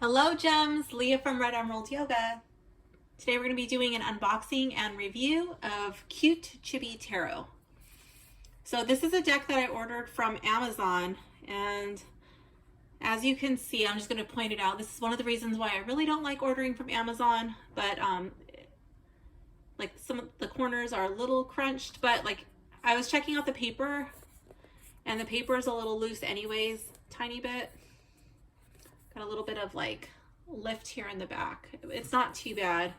Hello gems, Leah from Red Emerald Yoga. Today we're going to be doing an unboxing and review of Cute Chibi Tarot. So this is a deck that I ordered from Amazon, and as you can see, I'm just going to point it out. This is one of the reasons why I really don't like ordering from Amazon, but like some of the corners are a little crunched, but like I was checking out the paper and the paper is a little loose anyways, tiny bit. Got a little bit of like lift here in the back. It's not too bad,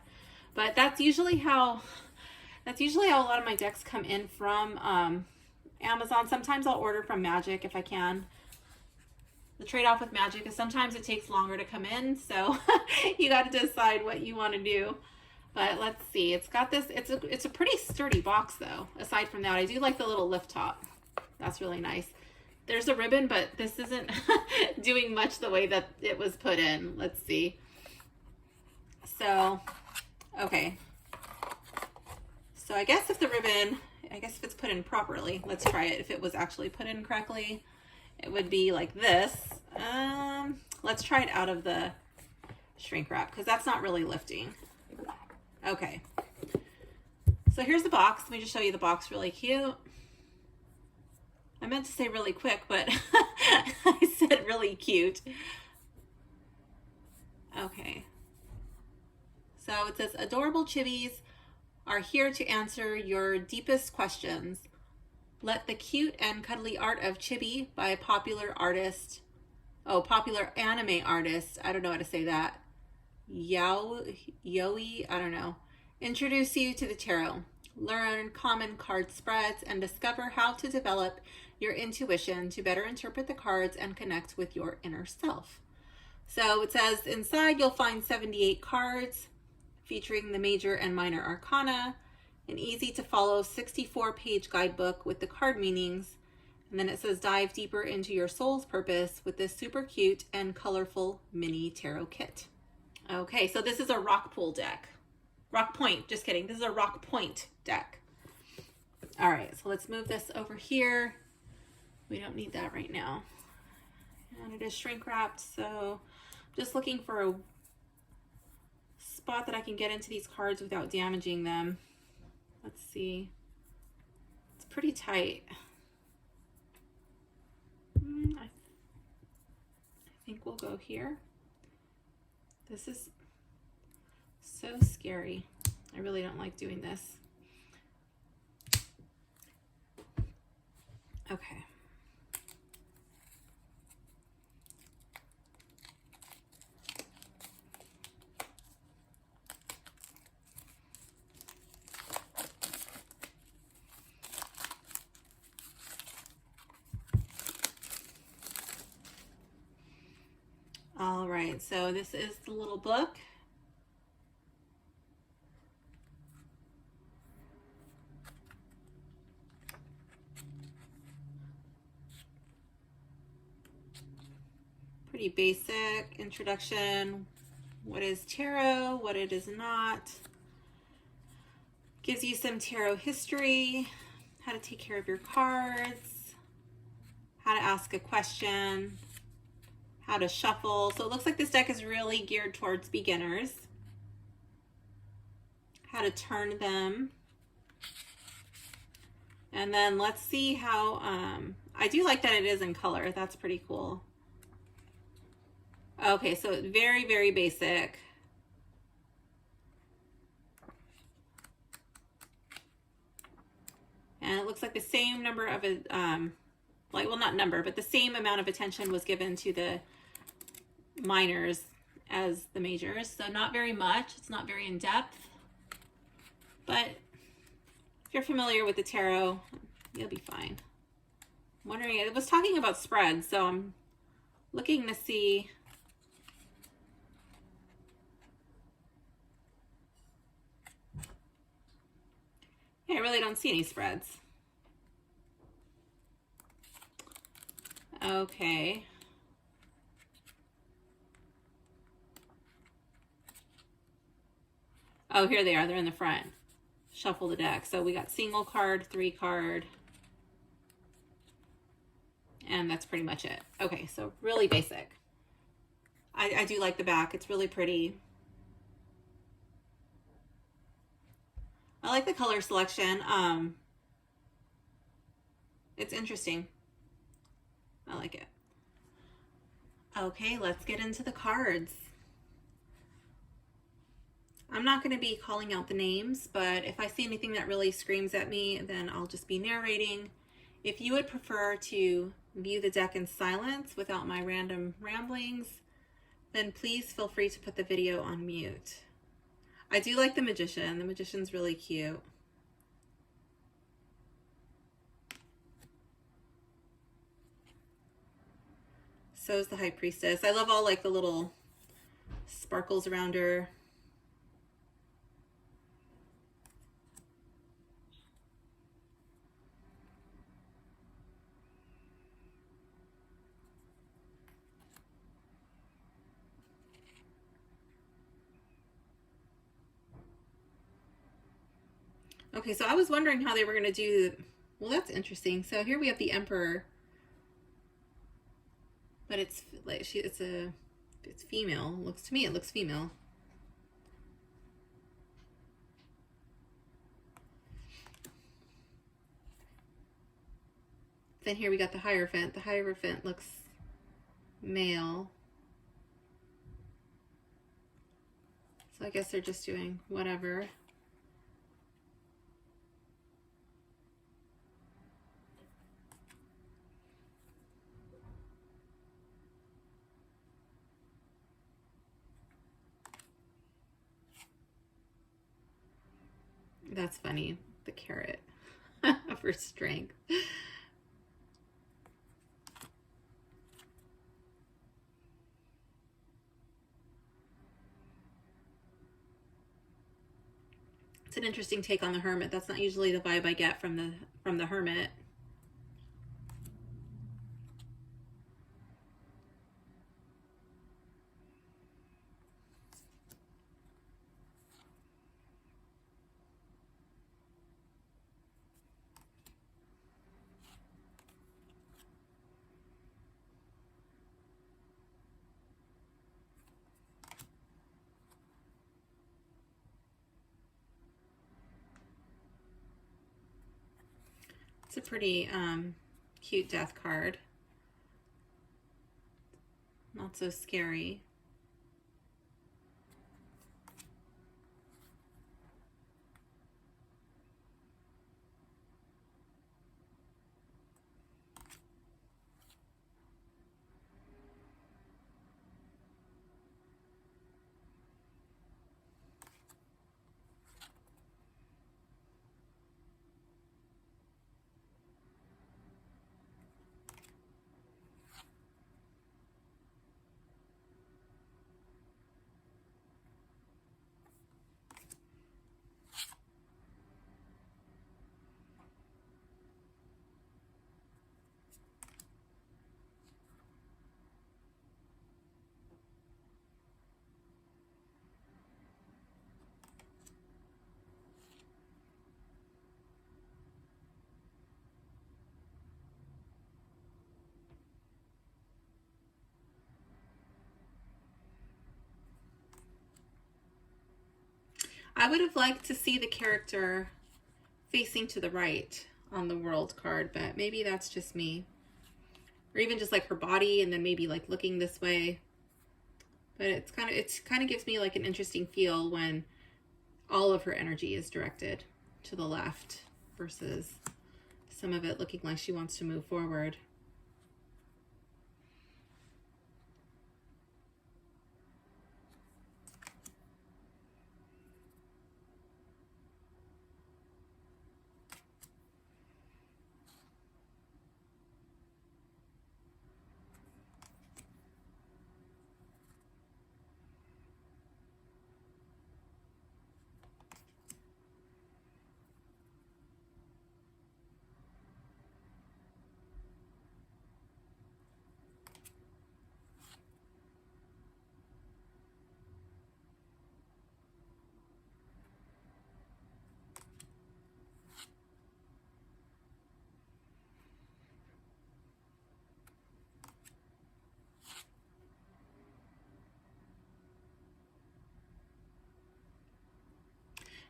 but that's usually how a lot of my decks come in from Amazon. Sometimes I'll order from Magic if I can. The trade-off with Magic is sometimes it takes longer to come in, so you got to decide what you want to do. But let's see. It's got this. It's a pretty sturdy box though. Aside from that, I do like the little lift top. That's really nice. There's a ribbon, but this isn't doing much the way that it was put in. Let's see. So, okay. So I guess if the ribbon, if it's put in properly, let's try it. If it was actually put in correctly, it would be like this. Let's try it out of the shrink wrap because that's not really lifting. Okay. So here's the box. Let me just show you the box really cute. I meant to say really quick, but I said really cute. Okay. So it says, adorable chibis are here to answer your deepest questions. Let the cute and cuddly art of chibi by a popular anime artist, I don't know how to say that, Yoai, I don't know, introduce you to the tarot. Learn common card spreads and discover how to develop your intuition to better interpret the cards and connect with your inner self. So it says inside you'll find 78 cards featuring the Major and Minor Arcana, an easy to follow 64-page guidebook with the card meanings, and then it says dive deeper into your soul's purpose with this super cute and colorful mini tarot kit. Okay, so this is a rock pool deck. Rock point, just kidding. This is a rock point deck. All right, so let's move this over here. We don't need that right now. And it is shrink wrapped, so just looking for a spot that I can get into these cards without damaging them. Let's see. It's pretty tight. I think we'll go here. This is so scary. I really don't like doing this. Okay. All right, so this is the little book. Pretty basic introduction. What is tarot? What it is not. Gives you some tarot history, how to take care of your cards, how to ask a question, how to shuffle. So it looks like this deck is really geared towards beginners. How to turn them. And then let's see how, I do like that it is in color. That's pretty cool. Okay, so it's very, very basic. And it looks like the same number of, well, not number, but the same amount of attention was given to the minors as the majors. So not very much. It's not very in depth. But if you're familiar with the tarot, you'll be fine. I'm wondering, it was talking about spreads, so I'm looking to see. Yeah, I really don't see any spreads. Okay. Oh, here they are. They're in the front. Shuffle the deck. So we got single card, 3 card, and that's pretty much it. Okay, so really basic. I do like the back. It's really pretty. I like the color selection. It's interesting. I like it. Okay, let's get into the cards. I'm not going to be calling out the names, but if I see anything that really screams at me, then I'll just be narrating. If you would prefer to view the deck in silence without my random ramblings, then please feel free to put the video on mute. I do like the Magician. The Magician's really cute. So is the High Priestess. I love all like the little sparkles around her. Okay, so I was wondering how they were going to do. Well, that's interesting. So here we have the Emperor, but it's like it's female. Looks to me, it looks female. Then here we got the Hierophant. The Hierophant looks male. So I guess they're just doing whatever. That's funny. The carrot for strength. It's an interesting take on the Hermit. That's not usually the vibe I get from the Hermit. It's a pretty cute death card. Not so scary. I would have liked to see the character facing to the right on the World card, but maybe that's just me. Or even just like her body and then maybe like looking this way. But it kind of gives me like an interesting feel when all of her energy is directed to the left versus some of it looking like she wants to move forward.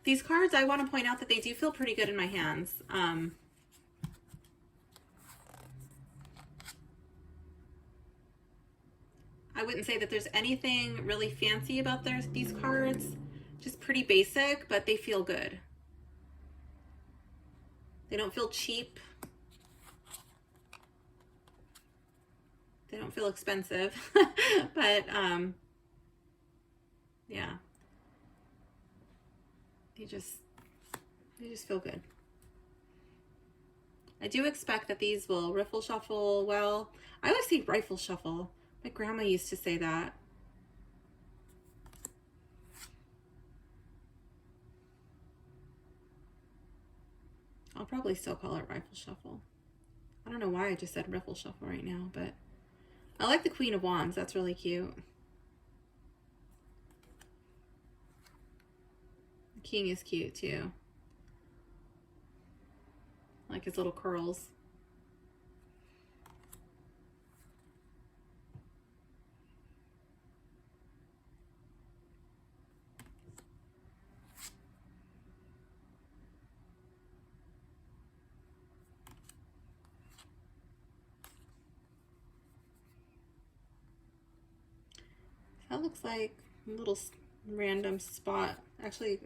these cards, I want to point out that they do feel pretty good in my hands. I wouldn't say that there's anything really fancy about these cards. Just pretty basic, but they feel good. They don't feel cheap. They don't feel expensive, but yeah, they just feel good. I do expect that these will riffle shuffle well. I always say rifle shuffle. My grandma used to say that. I'll probably still call it rifle shuffle. I don't know why I just said riffle shuffle right now, but I like the Queen of Wands. That's really cute. The King is cute too. I like his little curls. That looks like a little random spot. Actually,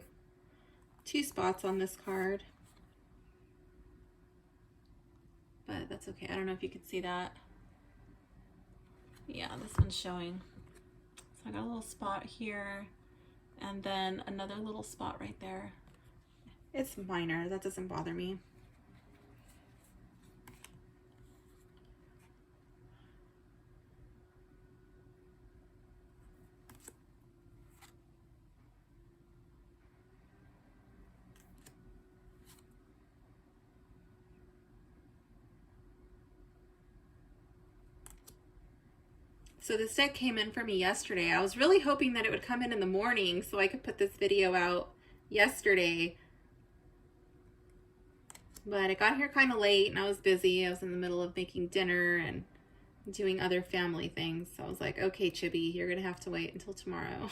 2 spots on this card. But that's okay. I don't know if you can see that. Yeah, this one's showing. So I got a little spot here and then another little spot right there. It's minor. That doesn't bother me. So this deck came in for me yesterday. I was really hoping that it would come in the morning so I could put this video out yesterday. But it got here kind of late and I was busy. I was in the middle of making dinner and doing other family things. So I was like, okay, Chibi, you're going to have to wait until tomorrow.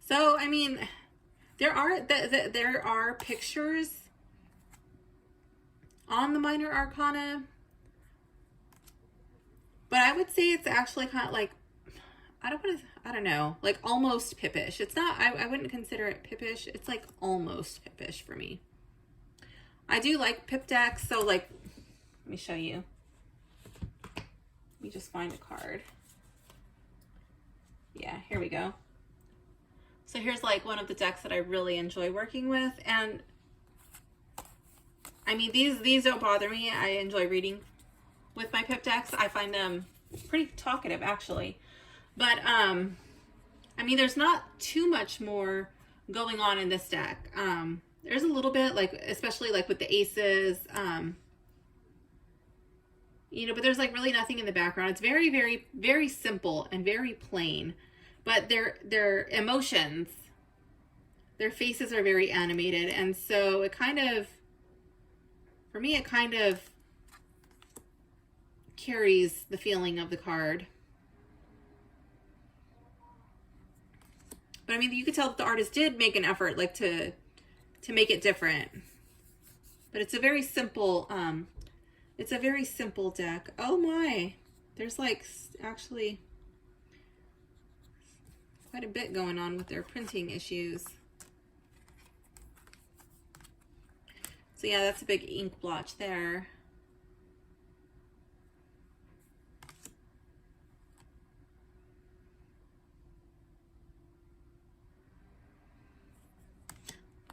So, I mean, there are pictures on the Minor Arcana, but I would say it's actually kind of like, I don't know, like almost pippish. It's not, I wouldn't consider it pippish. It's like almost pippish for me. I do like pip decks, so like, let me show you. Let me just find a card. Yeah, here we go. So here's like one of the decks that I really enjoy working with, and I mean these don't bother me. I enjoy reading with my pip decks. I find them pretty talkative actually, but I mean there's not too much more going on in this deck. There's a little bit, like especially like with the aces, you know, but there's like really nothing in the background. It's very, very, very simple and very plain. But their emotions, their faces are very animated. And so it kind of, for me, it kind of carries the feeling of the card. But I mean, you could tell that the artist did make an effort like to make it different. But it's a very simple, deck. Oh my, there's like actually quite a bit going on with their printing issues. So yeah, that's a big ink blotch there.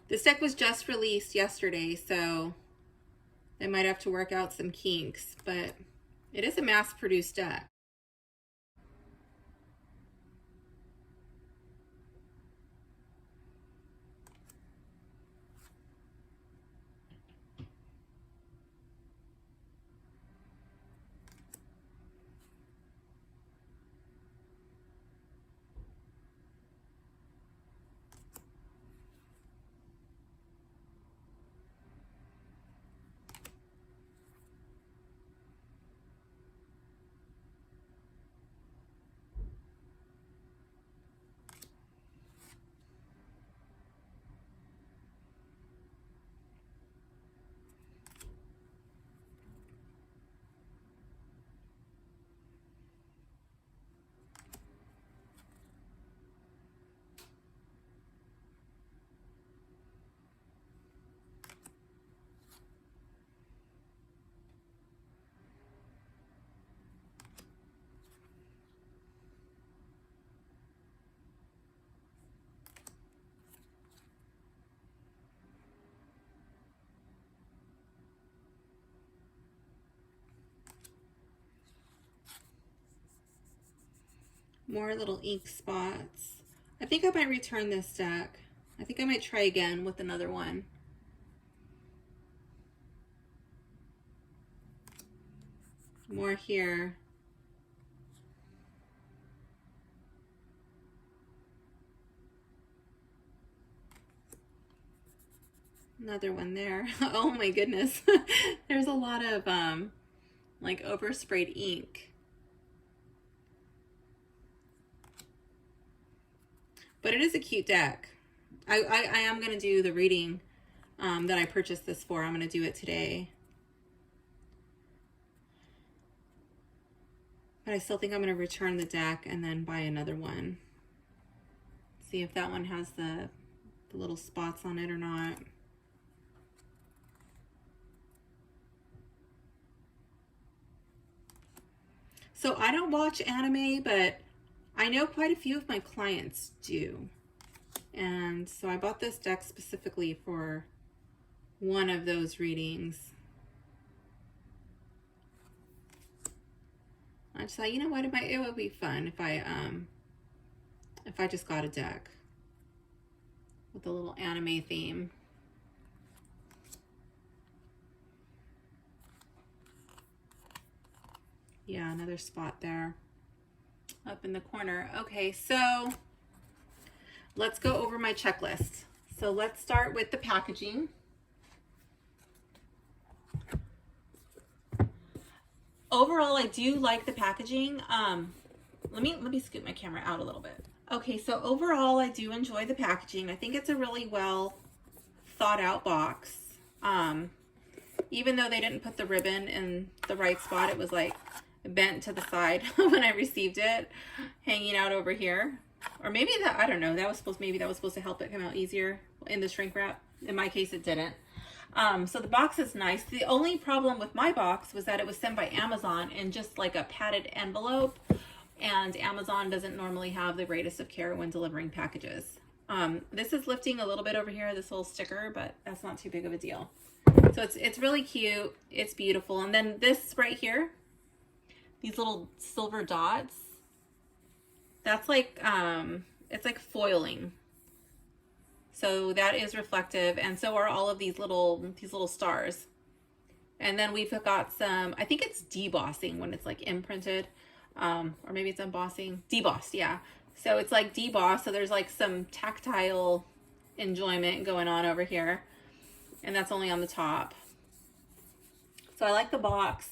This deck was just released yesterday, so they might have to work out some kinks, but it is a mass-produced deck. More little ink spots. I think I might return this deck. I think I might try again with another one. More here. Another one there. Oh my goodness. There's a lot of like oversprayed ink. But it is a cute deck. I am going to do the reading that I purchased this for. I'm going to do it today. But I still think I'm going to return the deck and then buy another one. See if that one has the little spots on it or not. So I don't watch anime, but I know quite a few of my clients do. And so I bought this deck specifically for one of those readings. I just thought, you know what, it would be fun if I just got a deck with a little anime theme. Yeah, another spot there up in the corner. Okay, so let's go over my checklist. So let's start with the packaging. Overall, I do like the packaging. Let me scoot my camera out a little bit. Okay, so overall, I do enjoy the packaging. I think it's a really well thought out box. Even though they didn't put the ribbon in the right spot, it was like bent to the side when I received it, hanging out over here. Or maybe that, I don't know, maybe that was supposed to help it come out easier in the shrink wrap. In my case, it didn't. So the box is nice. The only problem with my box was that it was sent by Amazon in just like a padded envelope, and Amazon doesn't normally have the greatest of care when delivering packages. This is lifting a little bit over here, this little sticker, but that's not too big of a deal. So it's really cute. It's beautiful. And then this right here, these little silver dots, that's like, it's like foiling. So that is reflective, and so are all of these little stars. And then we've got some, I think it's debossing when it's like imprinted, or maybe it's embossing. Debossed, yeah. So it's like debossed, so there's like some tactile enjoyment going on over here. And that's only on the top. So I like the box.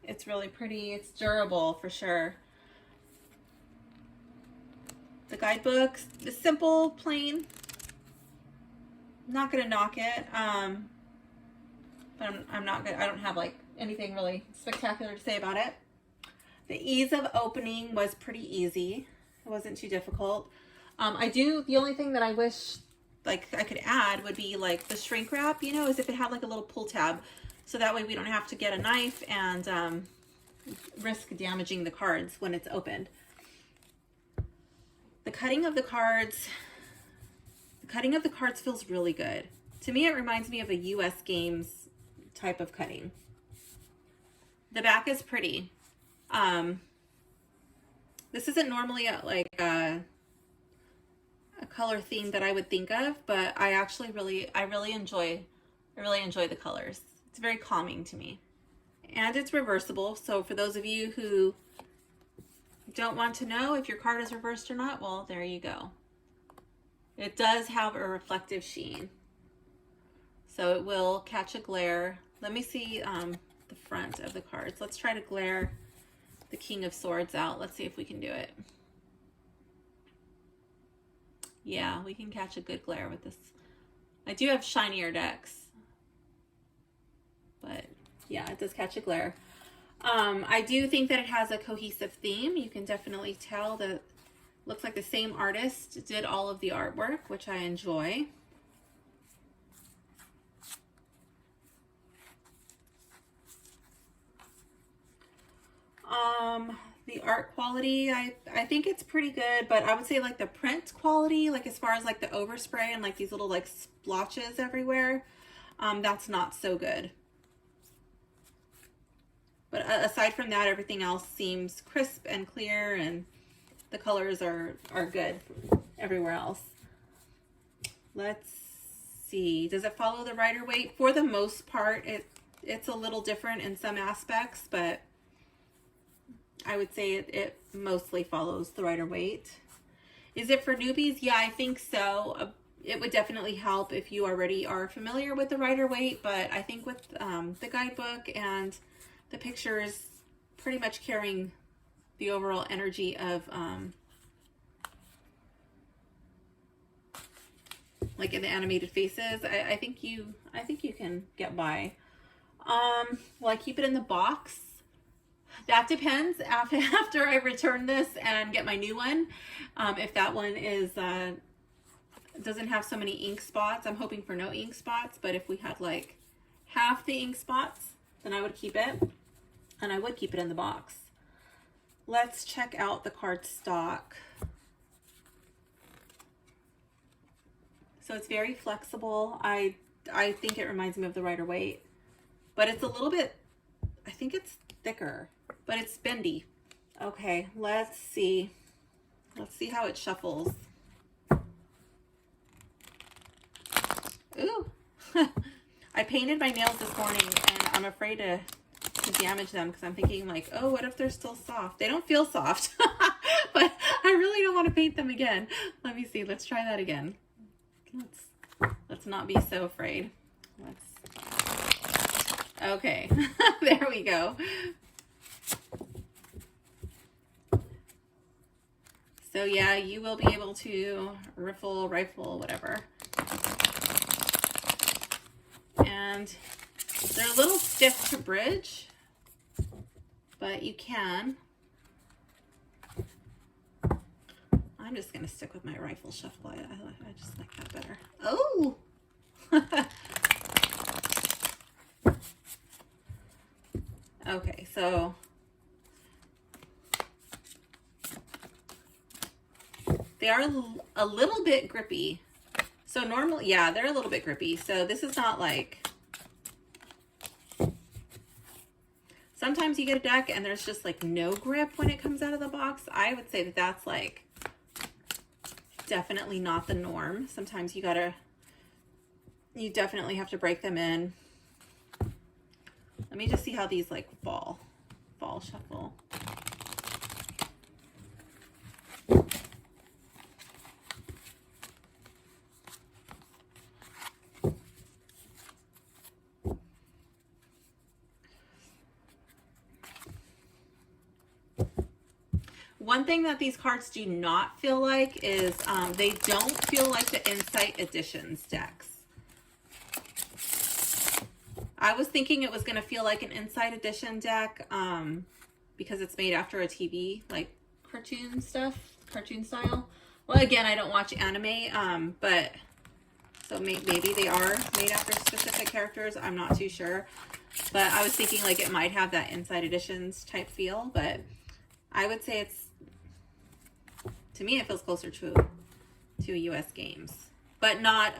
It's really pretty. It's durable for sure. The guidebook is simple, plain. I'm not gonna knock it. But I'm not gonna, I don't have like anything really spectacular to say about it. The ease of opening was pretty easy. It wasn't too difficult. The only thing that I wish like I could add would be like the shrink wrap, you know, as if it had like a little pull tab. So that way we don't have to get a knife and risk damaging the cards when it's opened. The cutting of the cards feels really good. To me, it reminds me of a US Games type of cutting. The back is pretty. This isn't normally a color theme that I would think of, but I really enjoy the colors. It's very calming to me. And it's reversible, so for those of you who don't want to know if your card is reversed or not, well, there you go. It does have a reflective sheen, so it will catch a glare. Let me see the front of the cards. Let's try to glare the King of Swords out. Let's see if we can do it. Yeah, we can catch a good glare with this. I do have shinier decks, but yeah, it does catch a glare. I do think that it has a cohesive theme. You can definitely tell that looks like the same artist did all of the artwork, which I enjoy. The art quality, I think it's pretty good, but I would say like the print quality, like as far as like the overspray and like these little like splotches everywhere, that's not so good. But aside from that, everything else seems crisp and clear, and the colors are good everywhere else. Let's see. Does it follow the Rider-Waite? For the most part, it's a little different in some aspects, but I would say it mostly follows the Rider-Waite. Is it for newbies? Yeah, I think so. It would definitely help if you already are familiar with the Rider-Waite, but I think with the guidebook and the pictures pretty much carrying the overall energy of like in the animated faces, I think you can get by. Will I keep it in the box? That depends after I return this and get my new one. If that one is doesn't have so many ink spots, I'm hoping for no ink spots, but if we had like half the ink spots, then I would keep it, and I would keep it in the box. Let's check out the card stock. So it's very flexible. I think it reminds me of the Rider-Waite, but it's a little bit, I think it's thicker, but it's bendy. Okay, let's see. Let's see how it shuffles. Ooh. I painted my nails this morning, and I'm afraid to damage them because I'm thinking like, oh, what if they're still soft? They don't feel soft, but I really don't want to paint them again. Let me see. Let's try that again. Let's not be so afraid. Okay. There we go. So yeah, you will be able to rifle, whatever. And they're a little stiff to bridge, but you can. I'm just going to stick with my rifle shuffle. I just like that better. Oh! Okay, so they are a little bit grippy. So normally, yeah, they're a little bit grippy. So this is not like, sometimes you get a deck and there's just like no grip when it comes out of the box. I would say that that's like definitely not the norm. Sometimes you definitely have to break them in. Let me just see how these like fall shuffle. One thing that these cards do not feel like is they don't feel like the Insight Editions decks. I was thinking it was going to feel like an Insight Edition deck because it's made after a TV, like cartoon style. Well, again, I don't watch anime, but so maybe they are made after specific characters. I'm not too sure. But I was thinking like it might have that Insight Editions type feel, but I would say it's, to me, it feels closer to a US Games, but not,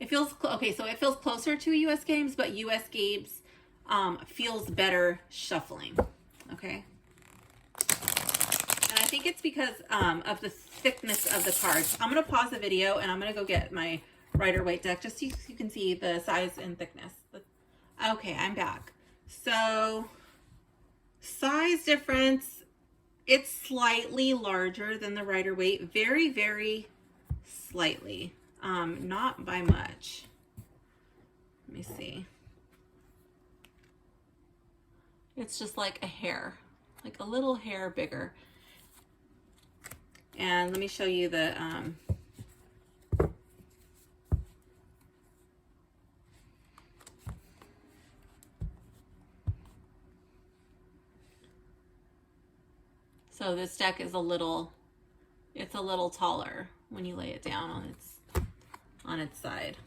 it feels, okay, so it feels closer to a US Games, but US Games feels better shuffling, okay? And I think it's because of the thickness of the cards. I'm going to pause the video and I'm going to go get my Rider-Waite deck just so you can see the size and thickness. Okay, I'm back. So, size difference, it's slightly larger than the Rider-Waite. Very, very slightly. Not by much. Let me see. It's just like a hair. Like a little hair bigger. And let me show you the... So this deck is it's a little taller when you lay it down on its side.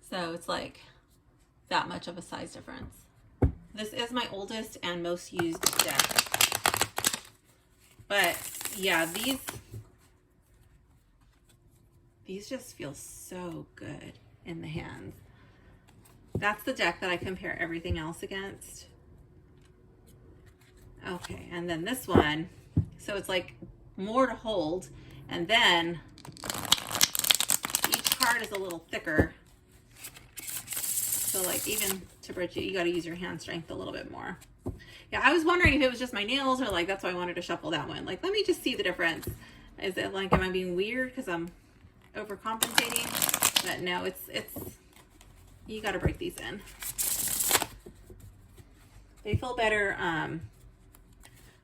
So it's like that much of a size difference. This is my oldest and most used deck. But yeah, these just feel so good in the hands. That's the deck that I compare everything else against. Okay, and then this one, so it's like more to hold, and then each card is a little thicker. So like even to bridge it, you got to use your hand strength a little bit more. Yeah, I was wondering if it was just my nails or like that's why I wanted to shuffle that one. Like, let me just see the difference. Is it like, am I being weird because I'm overcompensating? But no, it's you got to break these in. They feel better.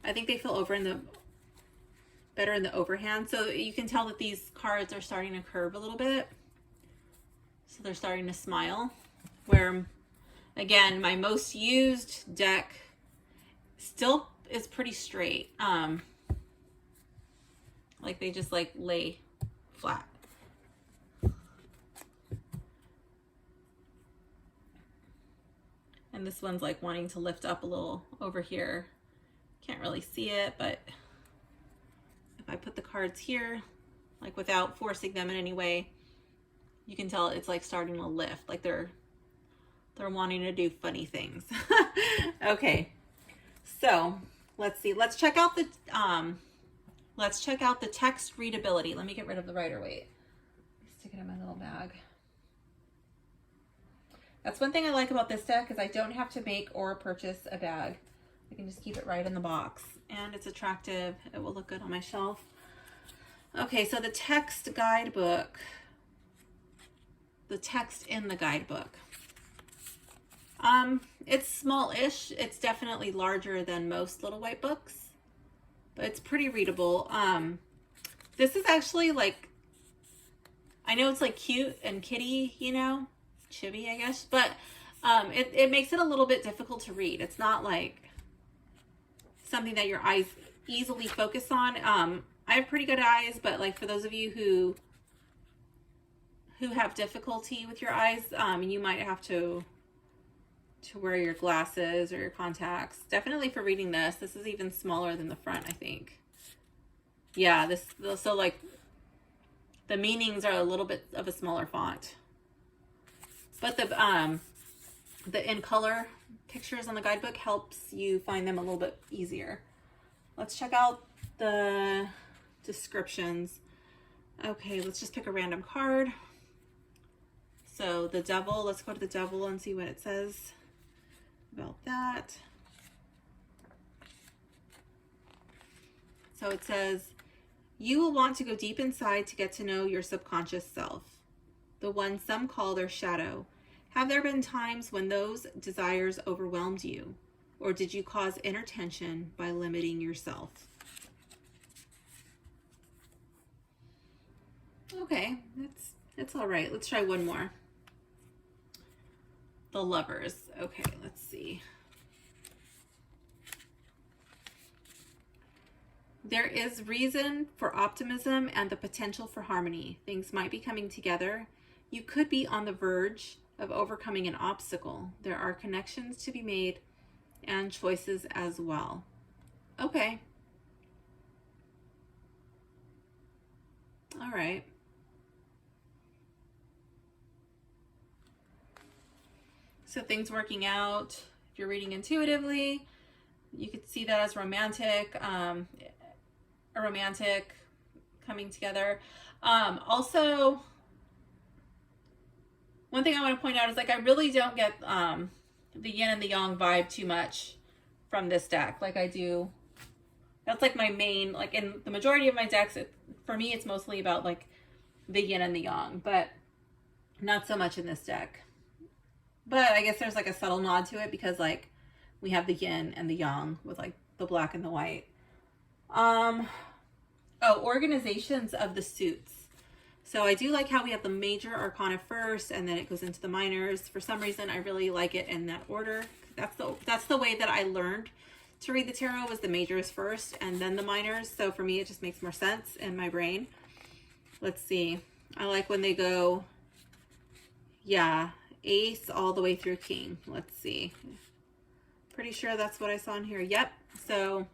I think they feel better in the overhand. So you can tell that these cards are starting to curve a little bit. So they're starting to smile. Where, again, my most used deck still is pretty straight. Like they just like lay flat. And this one's like wanting to lift up a little over here. Can't really see it, but if I put the cards here, like without forcing them in any way, you can tell it's like starting to lift, like they're wanting to do funny things. Okay, so let's see. Let's check out the text readability. Let me get rid of the Rider-Waite. Stick it in my little bag. That's one thing I like about this deck is I don't have to make or purchase a bag. I can just keep it right in the box, and it's attractive. It will look good on my shelf. Okay, so the text guidebook, the text in the guidebook. It's small-ish. It's definitely larger than most little white books, but it's pretty readable. This is actually like, I know it's like cute and kitty, you know, chibi, I guess, but it makes it a little bit difficult to read. It's not like something that your eyes easily focus on. I have pretty good eyes, but like for those of you who have difficulty with your eyes, you might have to wear your glasses or your contacts. Definitely for reading this. This is even smaller than the front, I think. Yeah, so like the meanings are a little bit of a smaller font. But the in color pictures on the guidebook helps you find them a little bit easier. Let's check out the descriptions. Okay, let's just pick a random card. So the devil, let's go to the devil and see what it says about that. So it says, you will want to go deep inside to get to know your subconscious self, the one some call their shadow. Have there been times when those desires overwhelmed you, or did you cause inner tension by limiting yourself? Okay, it's all right. Let's try one more. The lovers. Okay, let's see. There is reason for optimism and the potential for harmony. Things might be coming together. You could be on the verge of overcoming an obstacle. There are connections to be made and choices as well. Okay. All right. So things working out. If you're reading intuitively, you could see that as romantic, a romantic coming together. Also, one thing I want to point out is like I really don't get the yin and the yang vibe too much from this deck like I do. That's like my main, like in the majority of my decks, for me it's mostly about like the yin and the yang, but not so much in this deck. But I guess there's like a subtle nod to it because like we have the yin and the yang with like the black and the white. Oh, organizations of the suits. So I do like how we have the major arcana first and then it goes into the minors. For some reason, I really like it in that order. That's the way that I learned to read the tarot, was the majors first and then the minors. So for me, it just makes more sense in my brain. Let's see. I like when they go, yeah, ace all the way through king. Let's see. Pretty sure that's what I saw in here. Yep. So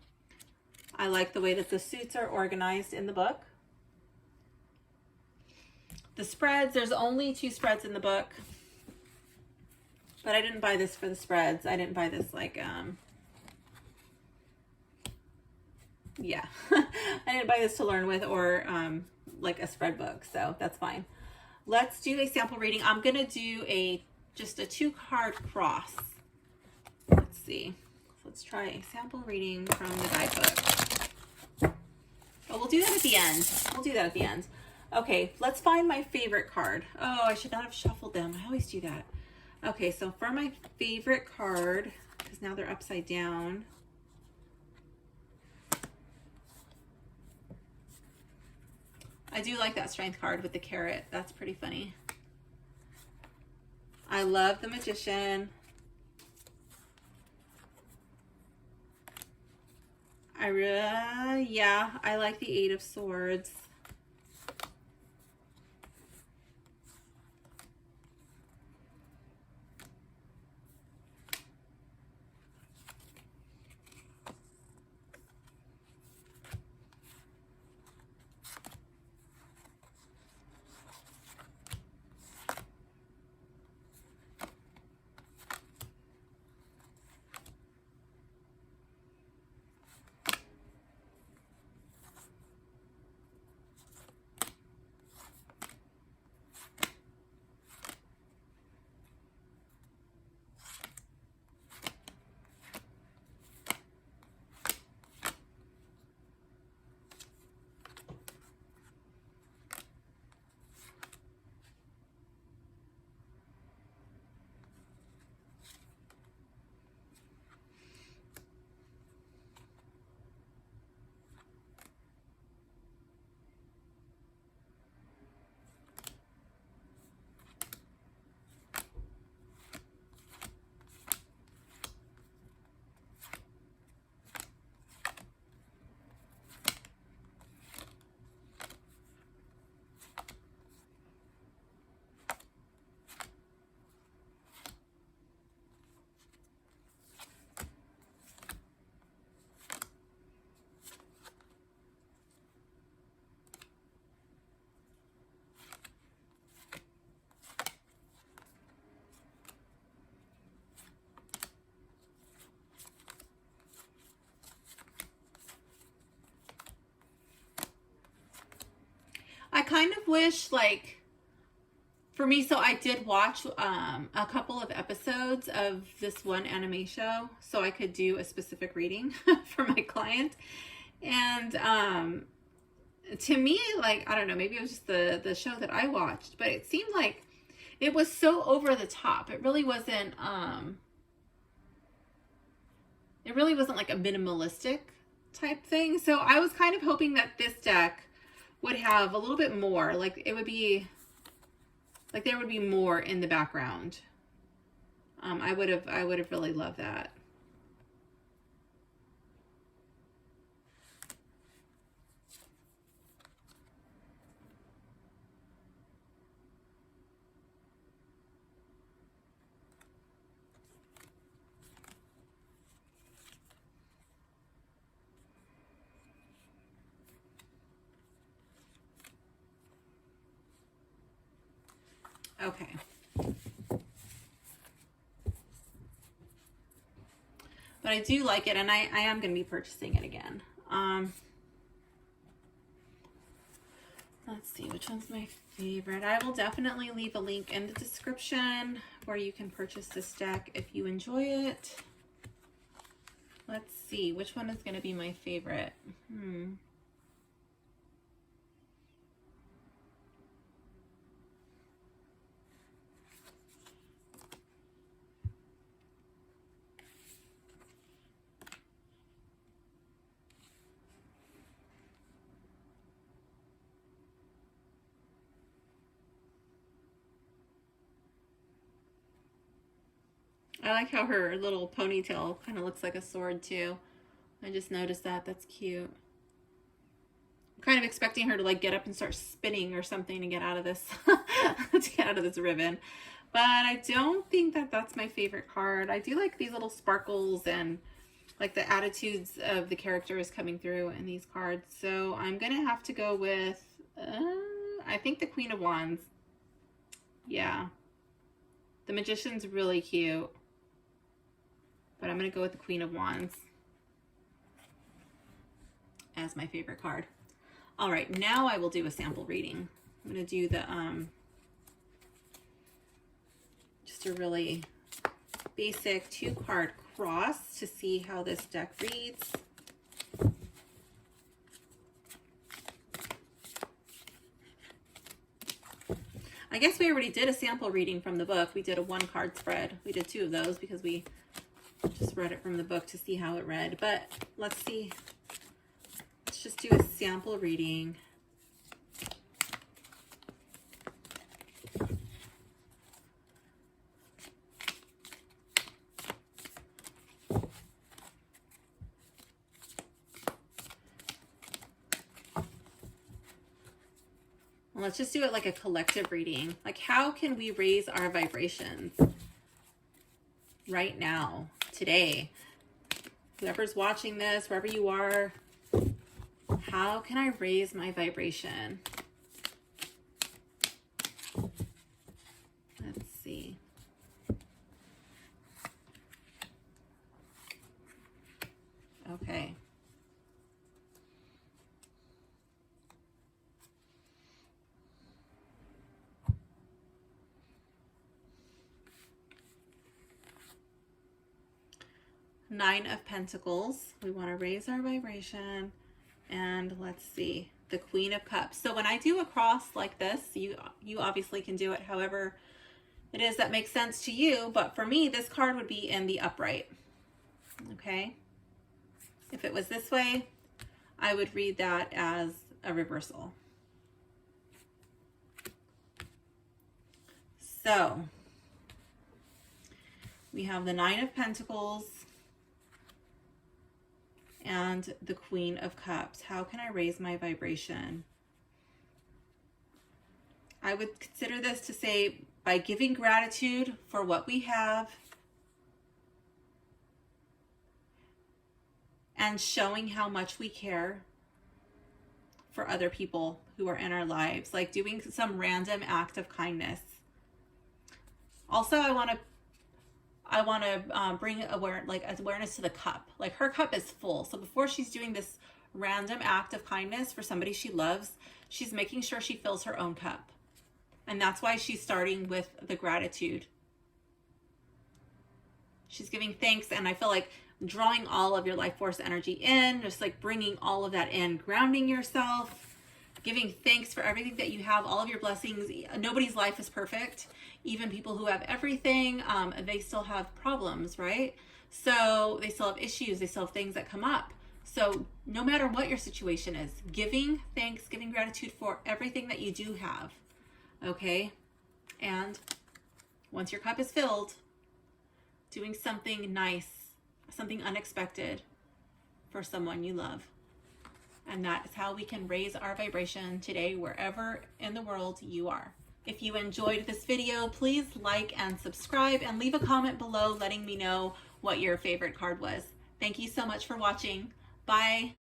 I like the way that the suits are organized in the book. The spreads, there's only 2 spreads in the book, but I didn't buy this for the spreads. I didn't buy this like, yeah, I didn't buy this to learn with or like a spread book, so that's fine. Let's do a sample reading. I'm gonna do just a 2-card cross. Let's see. Let's try a sample reading from the guidebook. But we'll do that at the end. We'll do that at the end. Okay, let's find my favorite card. Oh, I should not have shuffled them. I always do that. Okay, so for my favorite card, because now they're upside down. I do like that strength card with the carrot. That's pretty funny. I love the Magician. Yeah, I like the 8 of Swords. I kind of wish, like, for me, so I did watch a couple of episodes of this one anime show so I could do a specific reading for my client. And to me, like, I don't know, maybe it was just the show that I watched, but it seemed like it was so over the top. It really wasn't like a minimalistic type thing. So I was kind of hoping that this deck would have a little bit more, like it would be like there would be more in the background. I would have really loved that. Okay. But I do like it, and I am going to be purchasing it again. Let's see, which one's my favorite? I will definitely leave a link in the description where you can purchase this deck if you enjoy it. Let's see, which one is going to be my favorite? I like how her little ponytail kind of looks like a sword too. I just noticed that. That's cute. I'm kind of expecting her to like get up and start spinning or something to get out of this to get out of this ribbon. But I don't think that that's my favorite card. I do like these little sparkles and like the attitudes of the characters coming through in these cards. So I'm gonna have to go with, I think the Queen of Wands. Yeah. The Magician's really cute, but I'm gonna go with the Queen of Wands as my favorite card. All right, now I will do a sample reading. I'm gonna do the, just a really basic 2-card cross to see how this deck reads. I guess we already did a sample reading from the book. We did a 1-card spread. We did 2 of those because we just read it from the book to see how it read. But let's see. Let's just do a sample reading. Let's just do it like a collective reading. Like, how can we raise our vibrations right now, today? Whoever's watching this, wherever you are, how can I raise my vibration? Let's see. Okay. Nine of Pentacles. We want to raise our vibration. And let's see, the Queen of Cups. So when I do a cross like this, you obviously can do it however it is that makes sense to you. But for me, this card would be in the upright. Okay. If it was this way, I would read that as a reversal. So we have the Nine of Pentacles and the Queen of Cups. How can I raise my vibration? I would consider this to say by giving gratitude for what we have and showing how much we care for other people who are in our lives, like doing some random act of kindness. Also, I want to bring awareness to the cup. Like, her cup is full. So before she's doing this random act of kindness for somebody she loves, she's making sure she fills her own cup. And that's why she's starting with the gratitude. She's giving thanks. And I feel like drawing all of your life force energy in, just like bringing all of that in, grounding yourself, giving thanks for everything that you have, all of your blessings. Nobody's life is perfect. Even people who have everything, they still have problems, right? So they still have issues. They still have things that come up. So no matter what your situation is, giving thanks, giving gratitude for everything that you do have, okay? And once your cup is filled, doing something nice, something unexpected for someone you love. And that is how we can raise our vibration today, wherever in the world you are. If you enjoyed this video, please like and subscribe and leave a comment below letting me know what your favorite card was. Thank you so much for watching. Bye.